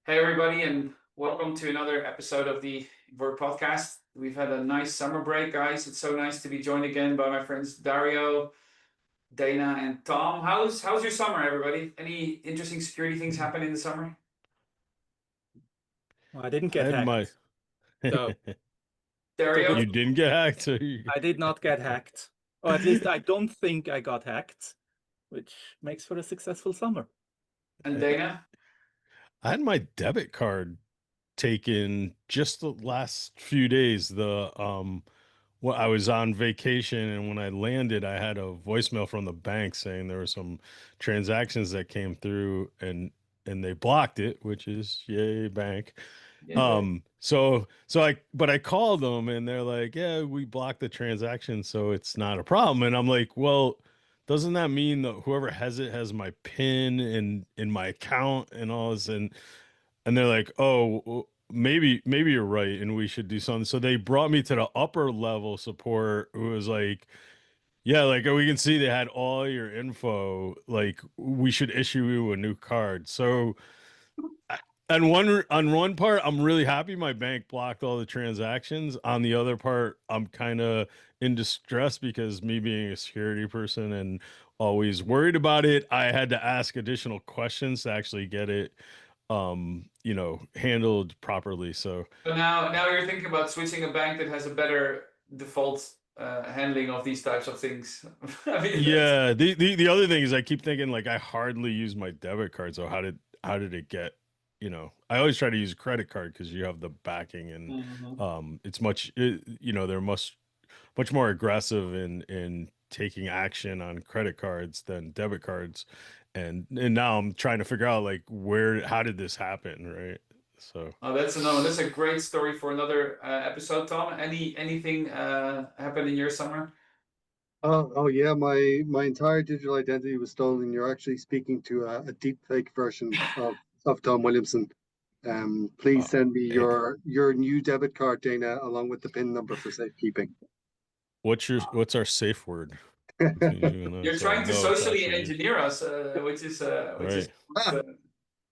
Hey, everybody, and welcome to another episode of the Word Podcast. We've had a nice summer break, guys. It's so nice to be joined again by my friends Dario, Dana, and Tom. How's your summer, everybody? Any interesting security things happen in the summer? Well, I didn't I get had my. hacked. So, so Dario good. You didn't get hacked, so I did not get hacked. Or at least I don't think I got hacked, which makes for a successful summer. and Dana? I had my debit card taken just the last few days. Well, I was on vacation, and when I landed, I had a voicemail from the bank saying there were some transactions that came through, and they blocked it, which is yay, bank. Yeah. But I called them and they're like, yeah, we blocked the transaction, so it's not a problem. And I'm like, well, doesn't that mean that whoever has it has my PIN and in my account and all this? And they're like, oh, well, maybe you're right, and we should do something. So they brought me to the upper level support, who was like, yeah, like we can see they had all your info. Like we should issue you a new card. So on one part, I'm really happy my bank blocked all the transactions. On the other part, I'm kind of in distress because me being a security person and always worried about it, I had to ask additional questions to actually get it handled properly. So So now you're thinking about switching a bank that has a better default handling of these types of things. I mean, that's, yeah, the other thing is I keep thinking like I hardly use my debit card. So how did it get, I always try to use a credit card because you have the backing and Mhm. it's they're much more aggressive in taking action on credit cards than debit cards. And now I'm trying to figure out like how did this happen, right? So Oh, that's a great story for another episode, Tom. Anything happened in your summer? Oh yeah, my entire digital identity was stolen. You're actually speaking to a deep fake version of Tom Williamson. Please uh, send me eh, your new debit card, Dana, along with the PIN number for safekeeping. what's our safe word between you and us? You're So I trying to know it's socially actually you. engineer us, which is Right. Ah, uh,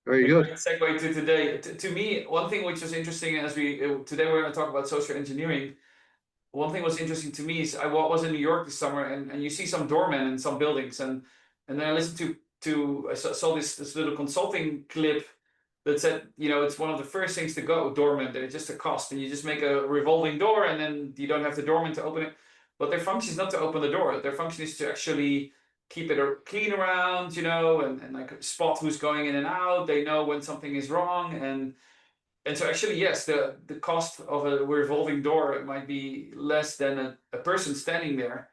very a good. great segue to today. To me, one thing which was interesting as today we're going to talk about social engineering. One thing was interesting to me is was in New York this summer, and you see some doormen in some buildings, and then I listened to I saw this little consulting clip that said, it's one of the first things to go, doorman. They're just a cost, and you just make a revolving door, and then you don't have the doorman to open it. But their function is not to open the door. Their function is to actually keep it clean around, and like spot who's going in and out. They know when something is wrong, and so actually, yes, the cost of a revolving door might be less than a person standing there,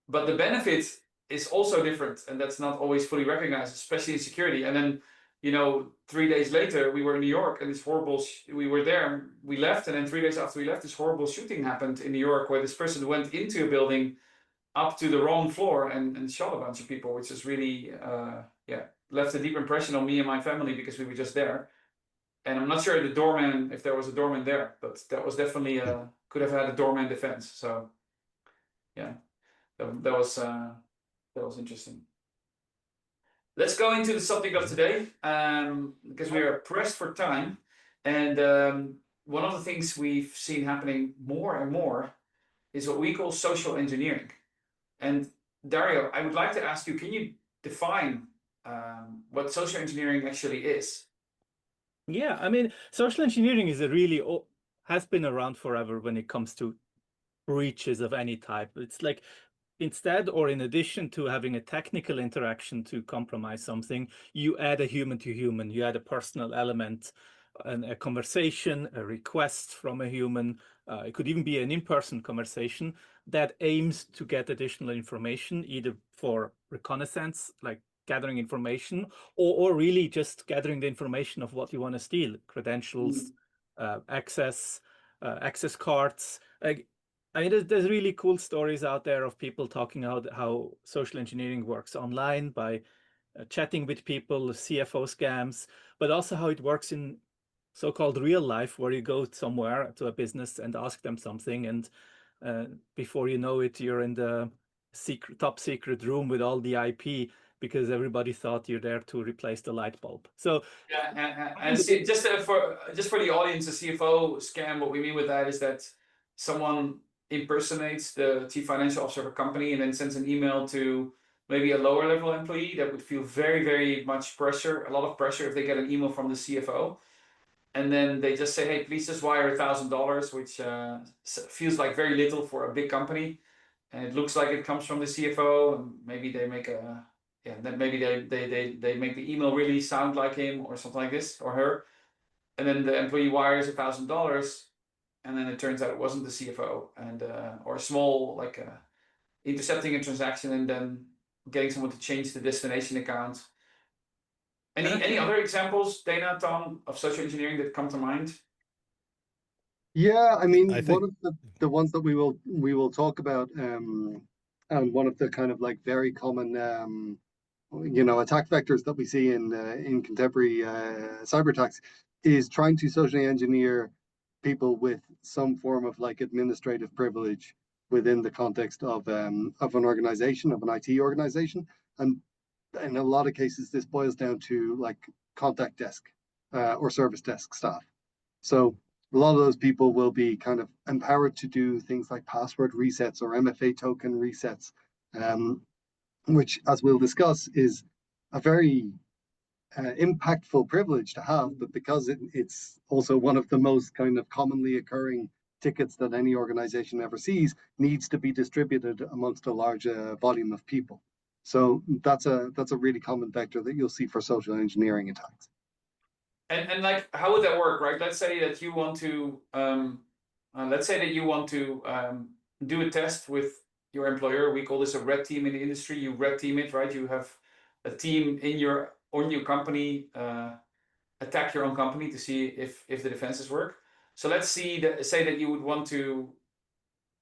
but the benefit is also different, and that's not always fully recognized, especially in security. And then, 3 days later, we were in New York, and this horrible. We were there, we left, and then 3 days after we left, this horrible shooting happened in New York, where this person went into a building up to the wrong floor and shot a bunch of people, which is really, yeah, left a deep impression on me and my family because we were just there. And I'm not sure the doorman, if there was a doorman there, but that was definitely could have had a doorman defense. So yeah, that was interesting. Let's go into the subject of today, because we are pressed for time. And one of the things we've seen happening more and more is what we call social engineering. And Dario, I would like to ask you, can you define what social engineering actually is? Yeah, I mean, social engineering is a really has been around forever when it comes to breaches of any type. It's like instead or in addition to having a technical interaction to compromise something, you add a human to human, you add a personal element, a conversation, a request from a human. It could even be an in-person conversation that aims to get additional information, either for reconnaissance, like gathering information, or really just gathering the information of what you want to steal, credentials, access cards. I mean, there's really cool stories out there of people talking about how social engineering works online by chatting with people, CFO scams, but also how it works in so-called real life, where you go somewhere to a business and ask them something, and before you know it, you're in the top secret room with all the IP because everybody thought you're there to replace the light bulb. So Yeah, and see, just for the audience, a CFO scam. What we mean with that is that someone impersonates the chief financial officer of a company and then sends an email to maybe a lower level employee that would feel very, very much pressure, a lot of pressure if they get an email from the CFO. And then they just say, hey, please just wire $1,000, which feels like very little for a big company. And it looks like it comes from the CFO, and maybe they make then maybe they make the email really sound like him or something like this, or her. And then the employee wires $1,000, and then it turns out it wasn't the CFO, and or a small, like intercepting a transaction and then getting someone to change the destination account. Any other examples, Dana, Tom, of social engineering that come to mind? Yeah, I mean, I one think of the ones that we will talk about, and one of the kind of like very common, attack vectors that we see in contemporary cyber attacks is trying to socially engineer people with some form of like administrative privilege within the context of an organization, of an IT organization, and in a lot of cases, this boils down to like contact desk or service desk staff. So a lot of those people will be kind of empowered to do things like password resets or MFA token resets, which, as we'll discuss, is a very impactful privilege to have, but because it's also one of the most kind of commonly occurring tickets that any organization ever sees, needs to be distributed amongst a large volume of people. So that's a really common vector that you'll see for social engineering attacks. And like, how would that work, right? Let's say that you want to do a test with your employer. We call this a red team in the industry. You red team it, right? You have a team on your company attack your own company to see if the defenses work. So let's say that you would want to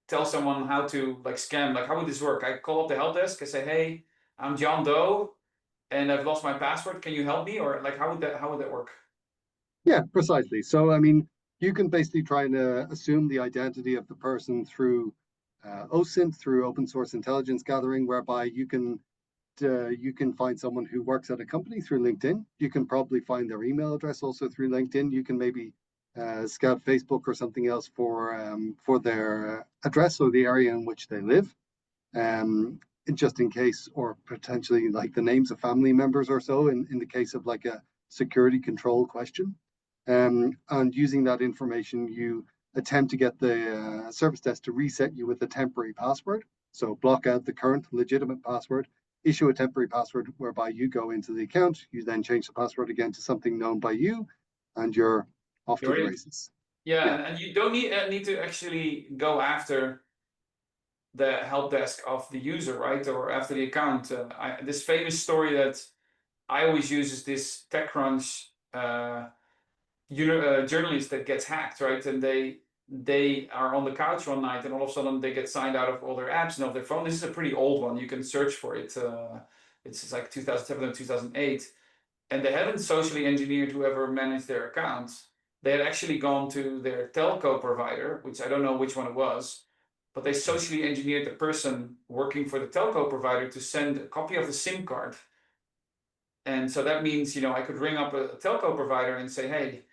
tell someone how to like scam. Like, how would this work? I call up the help desk. I say, hey, I'm John Doe, and I've lost my password. Can you help me? Or like, how would that work? Yeah, precisely. So, I mean, you can basically try and assume the identity of the person through OSINT, through open source intelligence gathering, whereby you can find someone who works at a company through LinkedIn. You can probably find their email address also through LinkedIn. You can maybe scout Facebook or something else for their address or the area in which they live, just in case, or potentially like the names of family members or so in the case of like a security control question. And using that information, you attempt to get the service desk to reset you with a temporary password. So block out the current legitimate password, issue a temporary password whereby you go into the account, you then change the password again to something known by you, and you're off to the races. Yeah, and you don't need to actually go after the help desk of the user, right? Or after the account. This famous story that I always use is this TechCrunch journalist that gets hacked, right? And they are on the couch one night, and all of a sudden they get signed out of all their apps and of their phone. This is a pretty old one. You can search for it. It's like 2007 or 2008, and they haven't socially engineered whoever managed their accounts. They had actually gone to their telco provider, which I don't know which one it was, but they socially engineered the person working for the telco provider to send a copy of the SIM card. And so that means, I could ring up a telco provider and say, hey,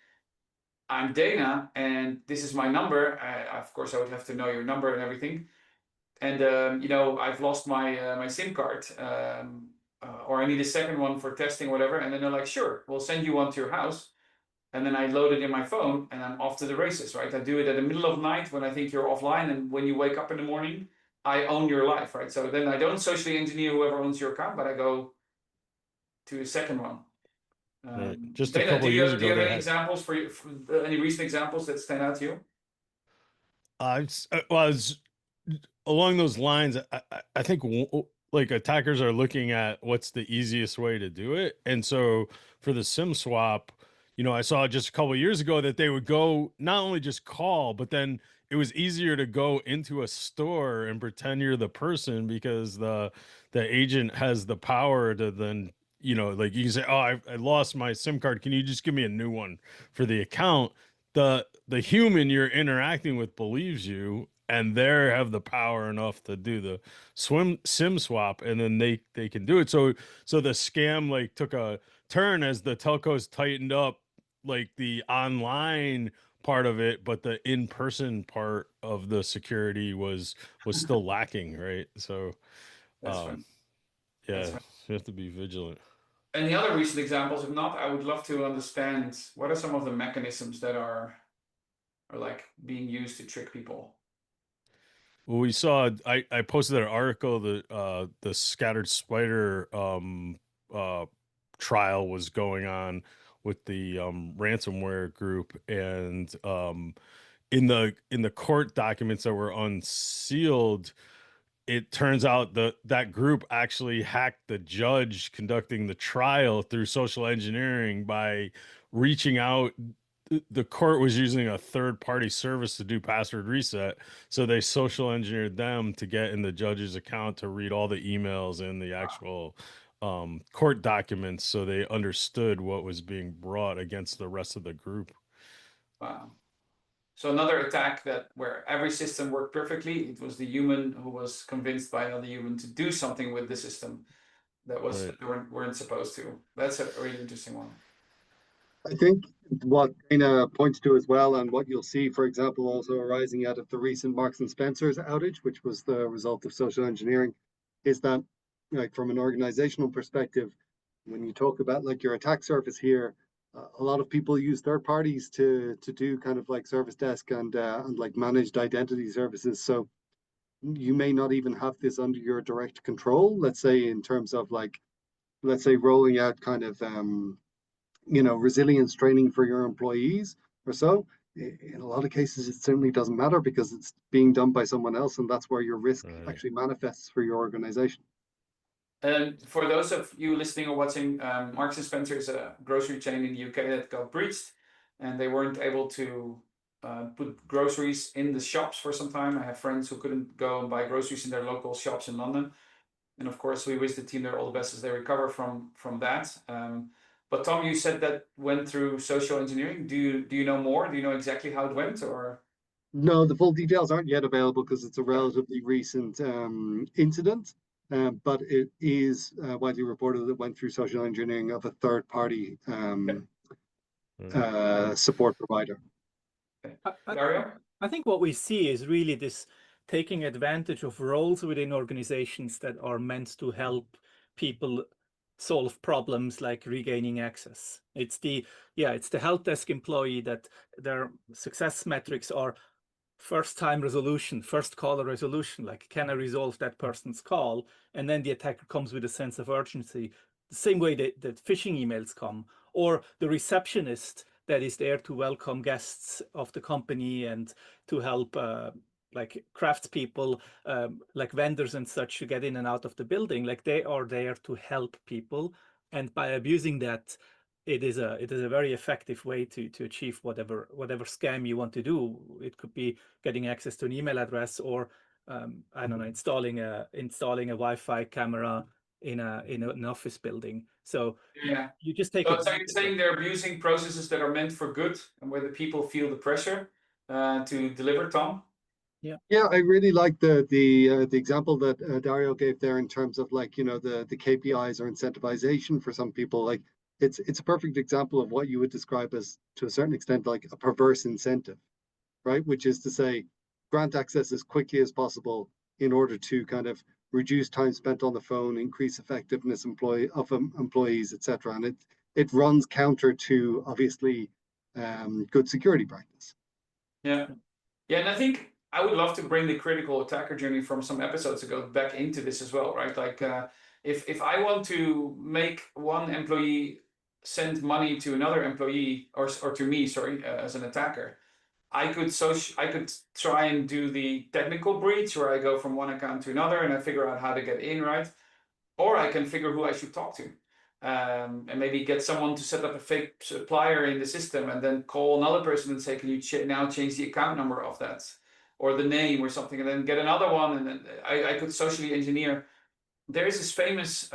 I'm Dana, and this is my number. Of course, I would have to know your number and everything. And I've lost my SIM card, or I need a second one for testing, or whatever. And then they're like, sure, we'll send you one to your house. And then I load it in my phone, and I'm off to the races, right? I do it at the middle of night when I think you're offline, and when you wake up in the morning, I own your life, right? So then I don't socially engineer whoever owns your account, but I go to a second one. Just a Dana, couple do you years have ago, they any had. examples for any recent examples that stand out to you? Well, I was along those lines. I think like attackers are looking at what's the easiest way to do it, and so for the SIM swap, I saw just a couple years ago that they would go not only just call, but then it was easier to go into a store and pretend you're the person because the agent has the power to then like you can say, oh, I lost my SIM card, can you just give me a new one for the account? The human you're interacting with believes you, and they have the power enough to do the SIM swap, and then they can do it. So the scam like took a turn as the telcos tightened up like the online part of it, but the in-person part of the security was still lacking, right? So That's right. That's yeah, right. you have to be vigilant. And the other recent examples, if not, I would love to understand what are some of the mechanisms that are like being used to trick people. Well, we saw I posted an article that the scattered spider uh trial was going on with the ransomware group, and in the court documents that were unsealed, it turns out that group actually hacked the judge conducting the trial through social engineering by reaching out. The court was using a third party service to do password reset, so they social engineered them to get in the judge's account to read all the emails and the actual court documents, so they understood what was being brought against the rest of the group. Wow. So another attack that where every system worked perfectly, it was the human who was convinced by another human to do something with the system that was Right. that weren't supposed to. That's a really interesting one. I think what Dana points to as well, and what you'll see, for example, also arising out of the recent Marks and Spencer's outage, which was the result of social engineering, is that, like, from an organizational perspective, when you talk about like your attack surface here, a lot of people use third parties to do kind of like service desk and like managed identity services. So you may not even have this under your direct control. Let's say in terms of like, let's say rolling out kind of resilience training for your employees or so. In a lot of cases, it certainly doesn't matter because it's being done by someone else, and that's where your risk Right. actually manifests for your organization. And for those of you listening or watching, Marks and Spencer is a grocery chain in the UK that got breached, and they weren't able to put groceries in the shops for some time. I have friends who couldn't go and buy groceries in their local shops in London, and of course, we wish the team there all the best as they recover from that. But Tom, you said that went through social engineering. Do you know more? Do you know exactly how it went, or? No, the full details aren't yet available because it's a relatively recent incident, but it is widely reported that it went through social engineering of a third party support provider. Dario? I think what we see is really this taking advantage of roles within organizations that are meant to help people solve problems like regaining access. It's the help desk employee that their success metrics are first time resolution, first caller resolution, like can I resolve that person's call? And then the attacker comes with a sense of urgency, the same way that phishing emails come, or the receptionist that is there to welcome guests of the company and to help like craftspeople, like vendors and such, to get in and out of the building. Like they are there to help people, and by abusing that, it is a very effective way to achieve whatever scam you want to do. It could be getting access to an email address, or I don't know, installing a Wi-Fi camera in an office building. So Yeah. you just take So it. you're saying they're abusing processes that are meant for good and where the people feel the pressure to deliver, Tom? Yeah, I really like the example that Dario gave there in terms of like the KPIs or incentivization for some people. Like it's a perfect example of what you would describe as, to a certain extent, like a perverse incentive, right? Which is to say, grant access as quickly as possible in order to kind of reduce time spent on the phone, increase effectiveness employees, etc. And it runs counter to obviously good security practice. Yeah. Yeah, and I think I would love to bring the critical attacker journey from some episodes ago back into this as well, right? Like if I want to make one employee send money to another employee or to me, sorry, as an attacker, I could try and do the technical breach where I go from one account to another and I figure out how to get in, right? Or I can figure who I should talk to. And maybe get someone to set up a fake supplier in the system and then call another person and say, can you now change the account number of that or the name or something, and then get another one. And then I could socially engineer. There is this famous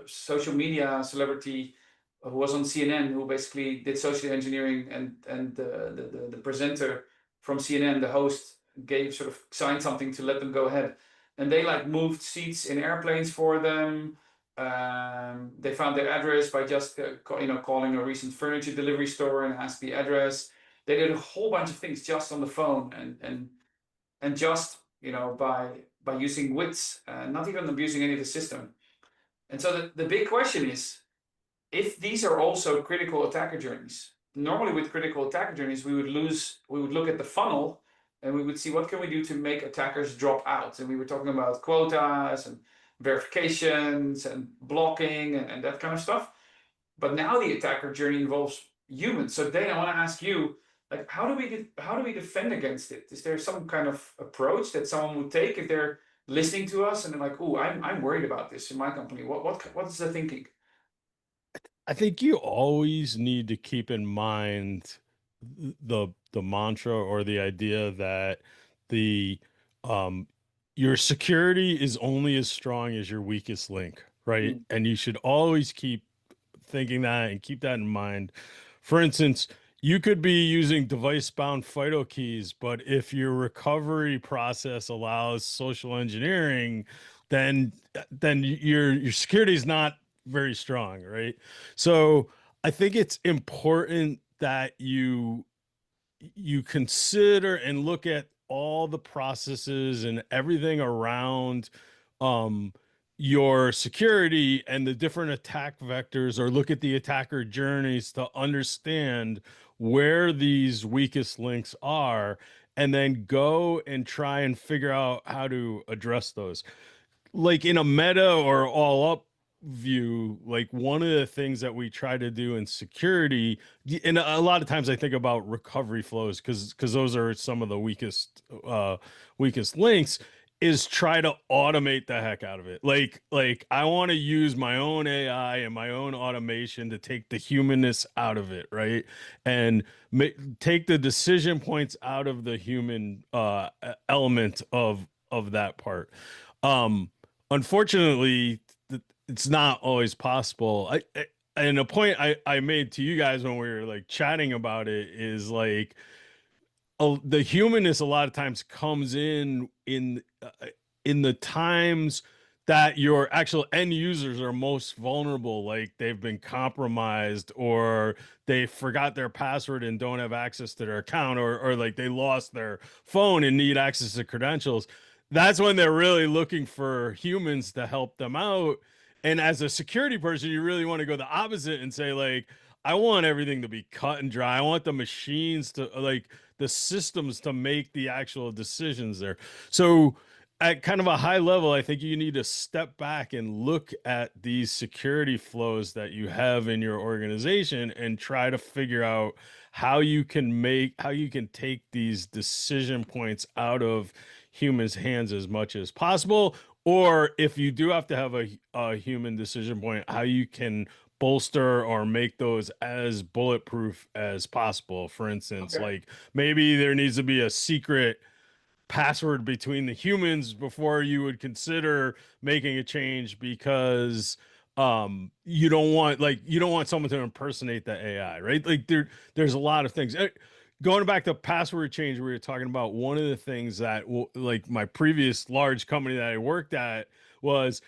social media celebrity who was on CNN who basically did social engineering, and the presenter from CNN, the host, sort of signed something to let them go ahead, and they like moved seats in airplanes for them. They found their address by just calling a recent furniture delivery store and asked the address. They did a whole bunch of things just on the phone, and just by using wits, not even abusing any of the system. And so the big question is, if these are also critical attacker journeys, normally with critical attacker journeys, we would look at the funnel and we would see what can we do to make attackers drop out. And we were talking about quotas and verifications and blocking and that kind of stuff. But now the attacker journey involves humans. So Dana, I want to ask you, like, how do we defend against it? Is there some kind of approach that someone would take if they're listening to us and they're like, "Oh, I'm worried about this in my company"? What is the thinking? I think you always need to keep in mind the mantra or the idea that the your security is only as strong as your weakest link, right? Mm. And you should always keep thinking that and keep that in mind. For instance, you could be using device-bound FIDO keys, but if your recovery process allows social engineering, then your security is not very strong, right? So I think it's important that you consider and look at all the processes and everything around your security and the different attack vectors, or look at the attacker journeys to understand where these weakest links are, and then go and try and figure out how to address those. Like in a meta or all up view, like one of the things that we try to do in security, and a lot of times I think about recovery flows because those are some of the weakest links, is try to automate the heck out of it. Like I want to use my own AI and my own automation to take the humanness out of it, right? And take the decision points out of the human element of that part. Unfortunately, it's not always possible. And a point I made to you guys when we were like chatting about it is like, the humanness a lot of times comes in the times that your actual end users are most vulnerable, like they've been compromised, or they forgot their password and don't have access to their account, or like they lost their phone and need access to credentials. That's when they're really looking for humans to help them out. And as a security person, you really want to go the opposite and say, like, I want everything to be cut and dry. I want the machines to, like, the systems to make the actual decisions there. So at kind of a high level, I think you need to step back and look at these security flows that you have in your organization and try to figure out how you can take these decision points out of humans' hands as much as possible. Or if you do have to have a human decision point, how you can bolster or make those as bulletproof as possible. For instance, Okay. like maybe there needs to be a secret password between the humans before you would consider making a change, because you don't want someone to impersonate the AI, right? Like there's a lot of things. Going back to password change, we were talking about, one of the things that, like my previous large company that I worked at, was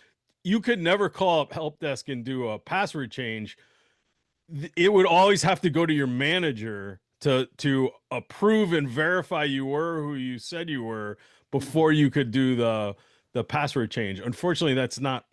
you could never call up help desk and do a password change. It would always have to go to your manager to approve and verify you were who you said you were before you could do the password change. Unfortunately, that's not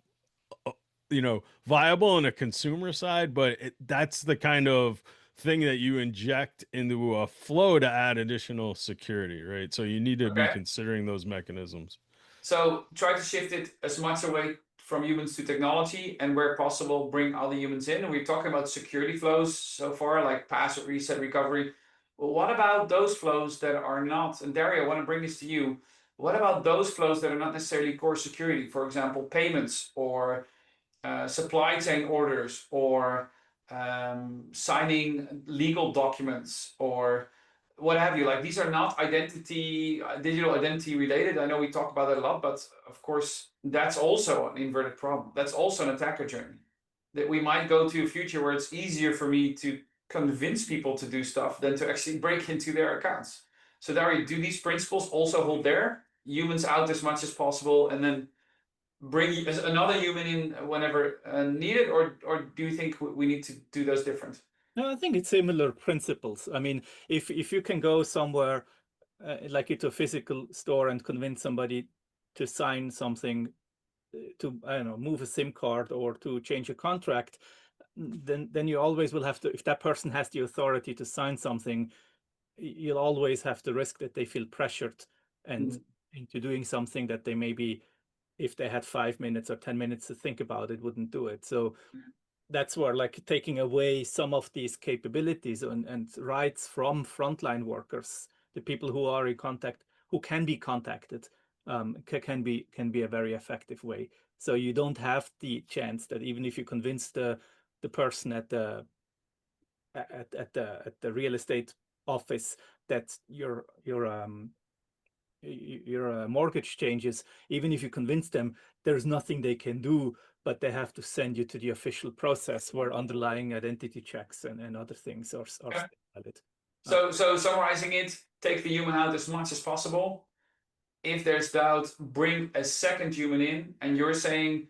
viable on a consumer side, but that's the kind of thing that you inject into a flow to add additional security, right? So you need to be Okay. considering those mechanisms. So try to shift it as much away from humans to technology, and where possible, bring other humans in. And we're talking about security flows so far, like password reset, recovery. Well, what about those flows that are not? And Dario, I want to bring this to you. What about those flows that are not necessarily core security? For example, payments, or supply chain orders, or signing legal documents, or what have you. Like, these are not digital identity related. I know we talk about that a lot, but of course, that's also an inverted problem. That's also an attacker journey. That we might go to a future where it's easier for me to convince people to do stuff than to actually break into their accounts. So Dario, do these principles also hold there? Humans out as much as possible, and then bring another human in whenever needed, or do you think we need to do those different? No, I think it's similar principles. I mean, if you can go somewhere like into a physical store and convince somebody to sign something, to, I don't know, move a SIM card or to change a contract, then you always will have to, if that person has the authority to sign something, you'll always have to risk that they feel pressured and into doing something that they maybe, if they had 5 minutes or 10 minutes to think about it, wouldn't do it. So that's where, like, taking away some of these capabilities and rights from frontline workers, the people who are in contact, who can be contacted, can be a very effective way. So you don't have the chance that even if you convince the person at the real estate office that your mortgage changes, even if you convince them, there's nothing they can do, but they have to send you to the official process where underlying identity checks and other things are still valid. So summarizing it, take the human out as much as possible. If there's doubt, bring a second human in, and you're saying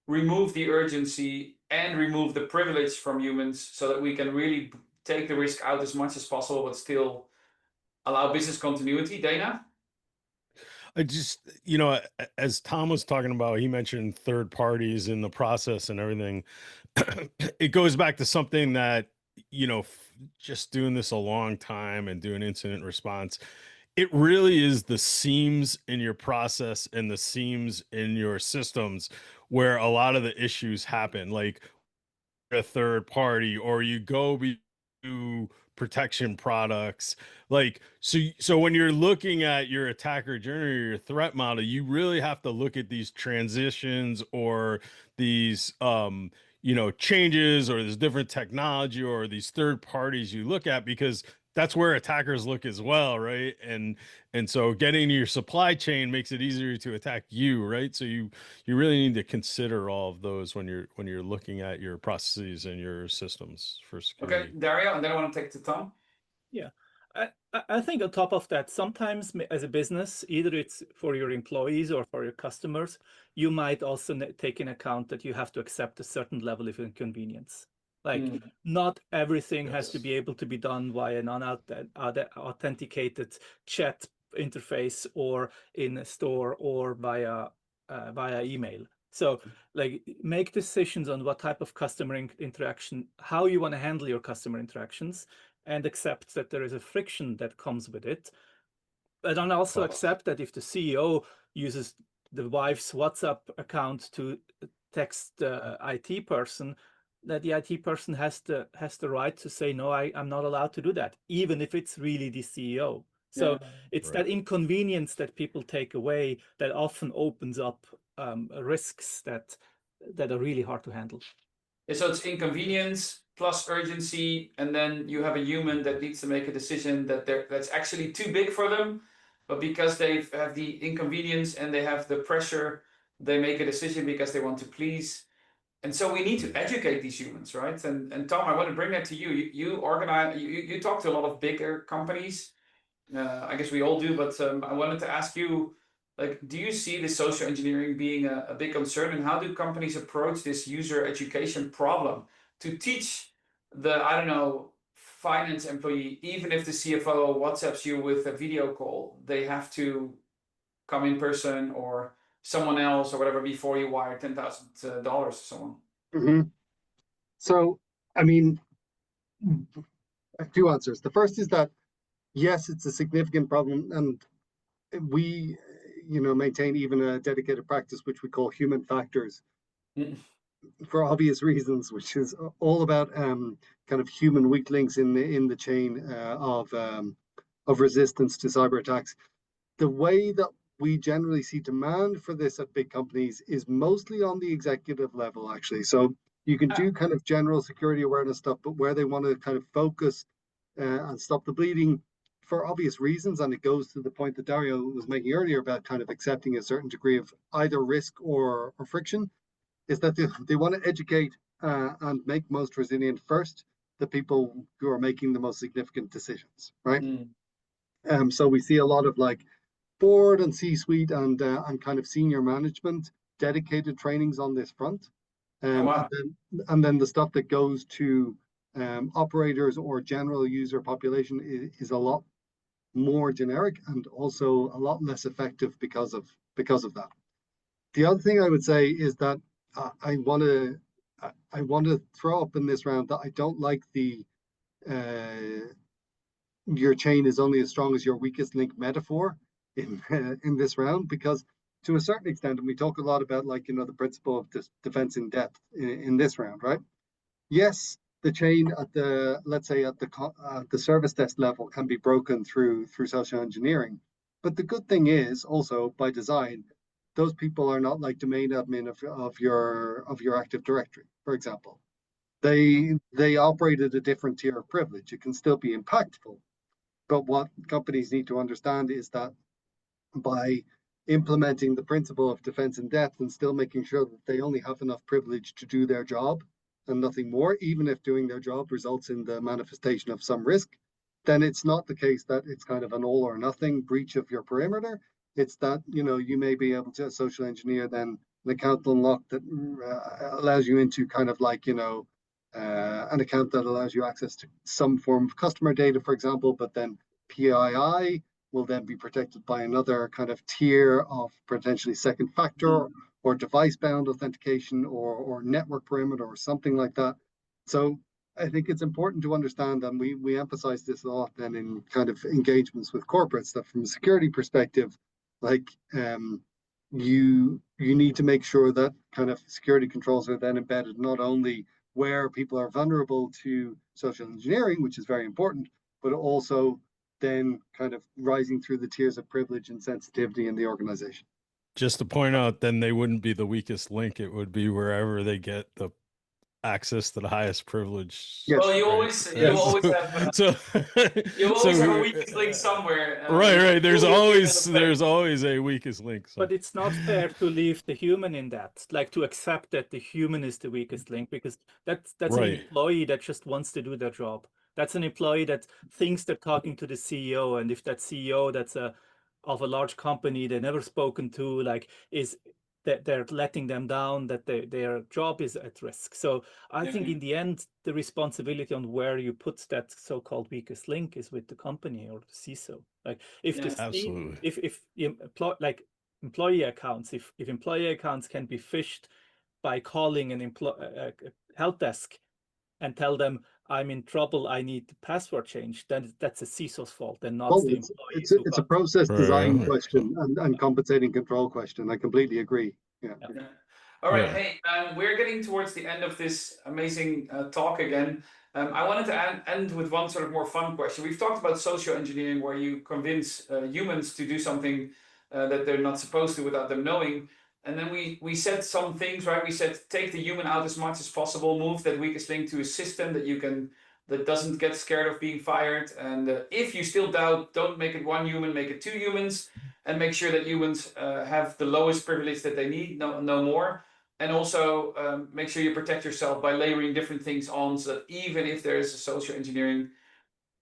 remove the urgency and remove the privilege from humans so that we can really take the risk out as much as possible, but still allow business continuity. Dana? I just, as Tom was talking about, he mentioned third parties in the process and everything. It goes back to something that, just doing this a long time and doing incident response, it really is the seams in your process and the seams in your systems where a lot of the issues happen. Like a third party, or you go to protection products, like, so when you're looking at your attacker journey or your threat model, you really have to look at these transitions or these changes, or this different technology or these third parties you look at, because that's where attackers look as well, right? And so getting your supply chain makes it easier to attack you, right? So you really need to consider all of those when you're looking at your processes and your systems for security. Okay, Dario, and then I want to take to Tom. Yeah, I think on top of that, sometimes as a business, either it's for your employees or for your customers, you might also take in account that you have to accept a certain level of inconvenience. Like, not everything has to be able to be done via an authenticated chat interface or in a store or via email. So, like, make decisions on what type of customer interaction, how you want to handle your customer interactions, and accept that there is a friction that comes with it. But then also accept that if the CEO uses the wife's WhatsApp account to text the IT person, that the IT person has the right to say, no, I'm not allowed to do that, even if it's really the CEO. So it's that inconvenience that people take away that often opens up risks that are really hard to handle. So it's inconvenience plus urgency, and then you have a human that needs to make a decision that's actually too big for them, but because they have the inconvenience and they have the pressure, they make a decision because they want to please. And so we need to educate these humans, right? And Tom, I want to bring that to you. You talk to a lot of bigger companies. I guess we all do, but I wanted to ask you, like, do you see the social engineering being a big concern, and how do companies approach this user education problem to teach the, I don't know, finance employee, even if the CFO WhatsApps you with a video call, they have to come in person or someone else or whatever before you wire $10,000 to someone? So, I mean, I have two answers. The first is that, yes, it's a significant problem, and we, maintain even a dedicated practice which we call human factors for obvious reasons, which is all about kind of human weak links in the chain of resistance to cyber attacks. The way that we generally see demand for this at big companies is mostly on the executive level, actually. So you can do kind of general security awareness stuff, but where they want to kind of focus and stop the bleeding for obvious reasons, and it goes to the point that Dario was making earlier about kind of accepting a certain degree of either risk or friction, is that they want to educate and make most resilient first the people who are making the most significant decisions, right? So we see a lot of like board and C-suite and kind of senior management dedicated trainings on this front. Oh, wow. And then the stuff that goes to operators or general user population is a lot more generic and also a lot less effective because of that. The other thing I would say is that I want to throw up in this round that I don't like the your chain is only as strong as your weakest link metaphor in this round, because to a certain extent, and we talk a lot about like, you know, the principle of defense in depth in this round, right? Yes, the chain at the, let's say at the service desk level can be broken through social engineering. But the good thing is also by design, those people are not like domain admin of your Active Directory, for example. They operate at a different tier of privilege. It can still be impactful. But what companies need to understand is that by implementing the principle of defense in depth and still making sure that they only have enough privilege to do their job and nothing more, even if doing their job results in the manifestation of some risk, then it's not the case that it's kind of an all or nothing breach of your perimeter. It's that, you know, you may be able to social engineer then an account unlock that allows you into kind of like, you know, an account that allows you access to some form of customer data, for example, but then PII will then be protected by another kind of tier of potentially second factor or device-bound authentication or network perimeter or something like that. So I think it's important to understand, and we emphasize this a lot then in kind of engagements with corporates, that from a security perspective, like you need to make sure that kind of security controls are then embedded not only where people are vulnerable to social engineering, which is very important, but also then kind of rising through the tiers of privilege and sensitivity in the organization. Just to point out, then they wouldn't be the weakest link. It would be wherever they get the access to the highest privilege. Yes. Well, you right? always Yeah, you always have you always have a weakest link somewhere. Right. There's there's always a weakest link. So. But it's not fair to leave the human in that, like to accept that the human is the weakest link, because that's Right. an employee that just wants to do their job. That's an employee that thinks they're talking to the CEO, and if that CEO that's of a large company they've never spoken to, like, is that they're letting them down, that their job is at risk. So I think in the end, the responsibility on where you put that so-called weakest link is with the company or the CISO. Like if the absolutely, if you like employee accounts, if employee accounts can be phished by calling an help desk and tell them I'm in trouble, I need the password change, then that's a CISO's fault and not the employees. It's a process design question and compensating control question. I completely agree. Yeah. All right. Hey, we're getting towards the end of this amazing talk again. I wanted to end with one sort of more fun question. We've talked about social engineering, where you convince humans to do something that they're not supposed to without them knowing. And then we said some things, right? We said take the human out as much as possible, move that weakest link to a system that doesn't get scared of being fired. And if you still doubt, don't make it one human, make it two humans, and make sure that humans have the lowest privilege that they need, no more. And also make sure you protect yourself by layering different things on, so that even if there is a social engineering,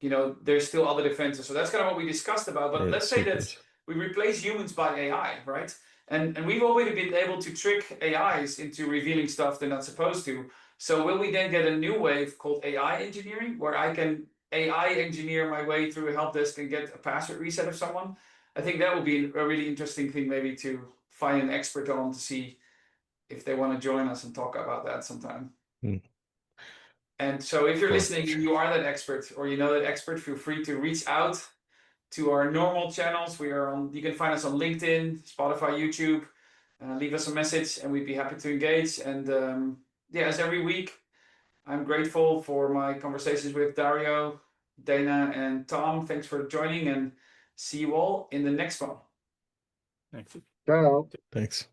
you know, there's still other defenses. So that's kind of what we discussed about. But let's say that we replace humans by AI, right? And we've already been able to trick AIs into revealing stuff they're not supposed to. So will we then get a new wave called AI engineering, where I can AI engineer my way through a help desk and get a password reset of someone? I think that would be a really interesting thing, maybe to find an expert on to see if they want to join us and talk about that sometime. And so if you're listening and you are that expert, or you know that expert, feel free to reach out to our normal channels. We are on, you can find us on LinkedIn, Spotify, YouTube. Leave us a message and we'd be happy to engage. And yeah, as every week, I'm grateful for my conversations with Dario, Dana, and Tom. Thanks for joining, and see you all in the next one. Thanks. Ciao. Thanks.